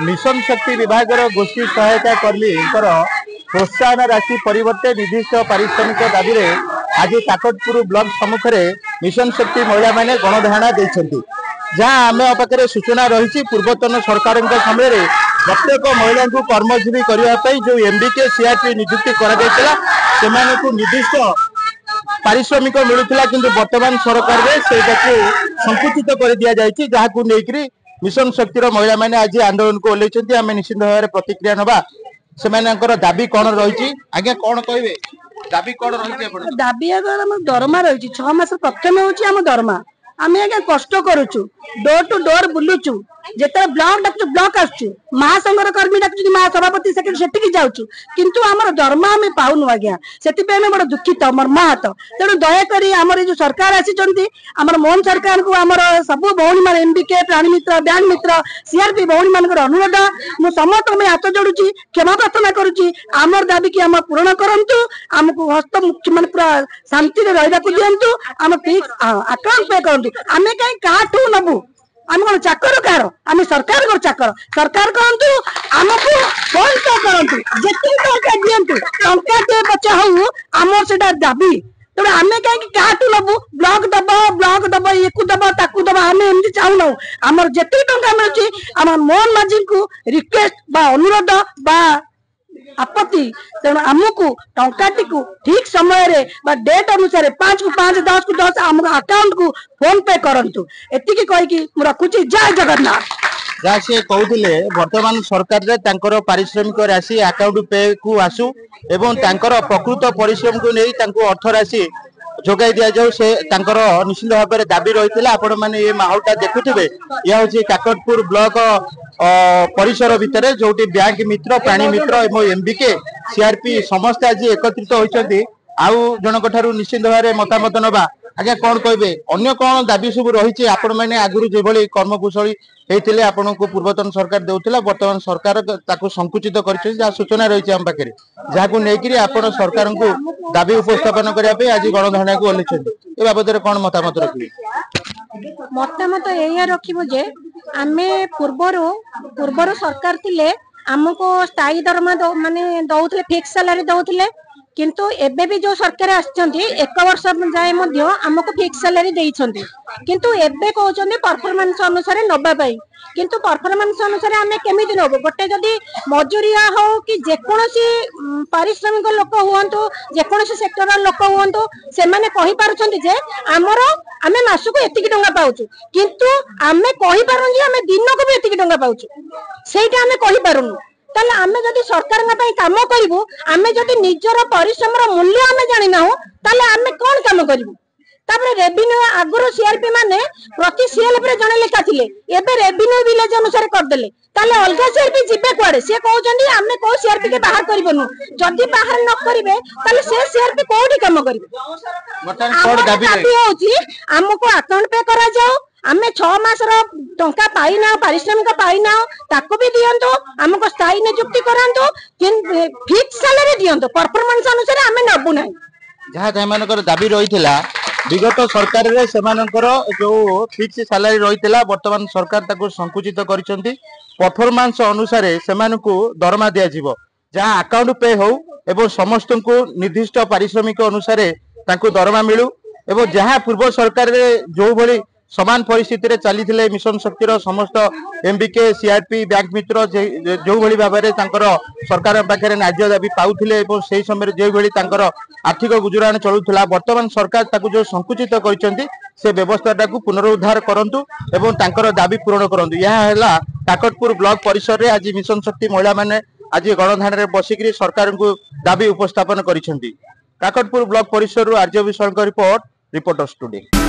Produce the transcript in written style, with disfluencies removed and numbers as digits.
Mission शक्ति विभाग गोष्ठी सहायता कर्मी प्रोत्साहन राशि परिवर्ते निर्दिष्ट पारिश्रमिक दाबी आज काकटपुर ब्लॉक सम्मुख में मिशन शक्ति महिला मैंने गणधारणा देते जहाँ आम पाखे सूचना रही पूर्वतन सरकार समय प्रत्येक महिला को कर्मजीवी करने जो एमबीके सीआरपी नियुक्ति कर निर्दिष्ट पारिश्रमिक मिलूला कि वर्तमान सरकार संकुचित कर दि जाए जहाँ नहीं मिशन शक्तिर महिला मैंने आज आंदोलन को ओल्लैंट आम निश्चित भाव प्रतिक्रिया नवा से दाबी कौन रही आज्ञा कौन कहे दाबी कौन रही दाबी दरमा रही 6 मास प्रथम हूँ दरमा आम आगे कष्ट करुचु डोर टू डोर बुलुचु जिते ब्लॉक डाकुचु ब्लॉक आसु महासंघर कर्मी डाकुचु महासभापति सेक्रेटरी जाऊँ किंतु आमर दरमा आम पाऊनु आज्ञा से बड़ दुखित मर्माहत तेणु दयाकोरी आम जो सरकार आमर मोहन सरकार को आमर सब भौणी मान एमबीके प्राणी मित्र बैंक मित्र सीआरपी भौणी मान अनुरोध मु समस्त में हाथ जोड़ुची क्षमा प्रार्थना करुच्ची आमर दाबी की आम पूरण करंतु आमको हस्त मुख्य मान पूरा शांति रहा दिंतु आम फिक्स अकाउंट पे करूँ आम कहीं काठू नबू आम कौन चाकर कार आम सरकार को चाकर सरकार कहतु आमको फोन पे करतु जिते टंका दिंतु टंका टे बच्चा हूँ आमर से दाबी तेज आम कहीं काठू नबू ब्लॉक दब ये दब ताकू दब आम एमती चाहूना आमर जिते टंका मिलूँ आम मोहन माझी को रिक्वेस्ट बा अनुरोध बा आपत्ति तेणु आमको टंकाटी को ठीक समय रे डेट अनुसार 5 को 5 10 को 10 आम अकाउंट को फोन पे करंतु एतिकी कहि मु रखुची जय जगन्नाथ जहाँ से कहते वर्तमान सरकार पारिश्रमिक राशि अकाउंट पे को आसू एवं प्रकृत परिश्रम को नहीं अर्थ राशि जोगाई दि जाऊ से निश्चित भाव में दाबी रही आपण मैंने ये माहौलटा देखुवे यह हूँ काकटपुर ब्लॉक परिसर भितर जो बैंक मित्र प्राणी मित्र और एमबीके सीआरपी समस्त आज एकत्रित होती आउ जनक ठारू निश्चित भाव में मतामत नवा आज्ञा कौन कहे अन्य कौन दाबी सब रही आपण मैंने आगुरी जो कर्मकुशली होते आपण को पूर्वतन सरकार देउथिला वर्तमान सरकार ताको संकुचित कर सूचना रही आम पाखे जहाँ नहीं आपण सरकार को दाबी उपस्थापन करने आज गणधारणा को ओल्लैंट ए बाबद कौन मतामत रखिए मतामत या रखिबो जे आमे पूर्वर सरकार थिले आमको स्थायी दरमा माने दउथिले फिक्स सैलरी दउथिले किंतु एबे भी जो सरकार आछंती 1 वर्ष जाए मध्य आमको फिक्स सैलरी देइछंती किंतु एबे कहउछंती परफॉर्मेंस अनुसार नबा पाई किंतु परफॉर्मेंस अनुसार आमे केमिति नबो गोटे जदी मजूरिया हो कि जे कोनोसी पारिश्रमिक लोक हुअंतु जे कोनोसी सेक्टर लोक हुअंतु से माने कहि पारुछंती जे हमरो आमे मासुको एतिकी टंका पाउछु किंतु आमे कहि पारुन जे आमे दिनको भी एतिकी टंका पाउछु सेटा आमे कहि पारुनु ताले आमे जदी सरकार का काम करिवु आमे जदी निजर परिश्रम मूल्य आमे जानि ना हो ताले आमे कोन काम करिवु तापर रेवेन्यू आगुरो सीआरपी माने प्रति सीएलएफ रे जने लेखा थिले एबे रेवेन्यू विलेज अनुसार कर देले ताले अलगा सीआरपी जिबे कोडे से कहउचंदी आमे को सीआरपी के बाहर करिवनु जदी बाहर न करिवे ताले से सीआरपी कोठी काम करिवे मतन कोड दाबी होची हमको अकाउंट पे करा जाओ आमे 6 मास टंका पाई ना पारिश्रमिक पाई ना ताको भी दियंतो हमको स्थायी नियुक्ति करंतो फिक्स सैलरी दियंतो परफॉर्मेंस अनुसार आमे नबु नै जहाँ जहाँ दाबी रही विगत सरकार रे सेमानकर जो फिक्स सैलरी रही वर्तमान सरकार ताको संकुचित करिसंती परफॉर्मेंस अनुसार सेमानकु दरमा दिया जिवो जहाँ अकाउंट पे हो एवं समस्त को निर्दिष्ट पारिश्रमिक अनुसार ताको दरमा मिलू एवं जहाँ पूर्व सरकार रे जो भली समान परिस्थिति चली मिशन शक्तिर समस्त एमबीके सीआरपी बैंक मित्र जो भली भाव में सरकार पाखे न्याय दाबी पाउथिले से समय जो भली आर्थिक गुजराण चलुला वर्तमान सरकार ताकू जो संकुचित करछंती से व्यवस्था को पुनरुद्धार करंतु एवं तांकर दाबी पूरण करंतु यह है काकटपुर ब्लॉक परिसर में आज मिशन शक्ति महिला माने आज गणधारणा बसिक सरकार को दाबी उपस्थापन करिसेंती काकटपुर ब्लॉक परिसर आर्य विशाल रिपोर्टर स्टूडियो।